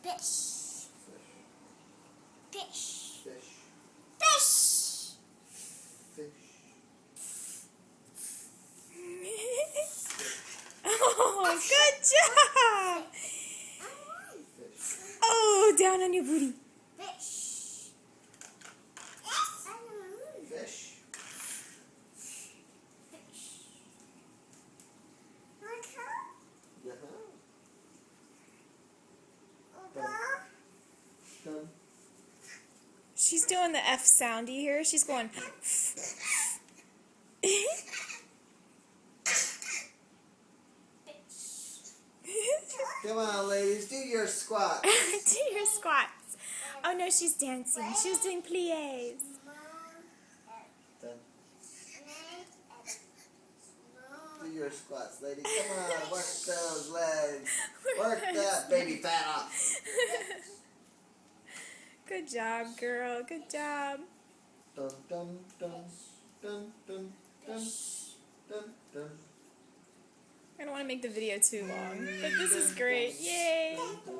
Fish. Fish. Fish. Fish. Fish. Oh, good job! Fish. Oh, down on your booty. Fish. Fish. Done. She's doing the F sound. Do you hear her? She's going. Come on, ladies, do your squat. Do your squats. Oh no, she's dancing. She's doing plies. Done. Do your squats, ladies. Come on, work those legs. Work that baby fat off. Good job, girl. Good job. Dun dun dun dun dun dun dun dun. I don't want to make the video too long, but this is great. Yay! Dun, dun.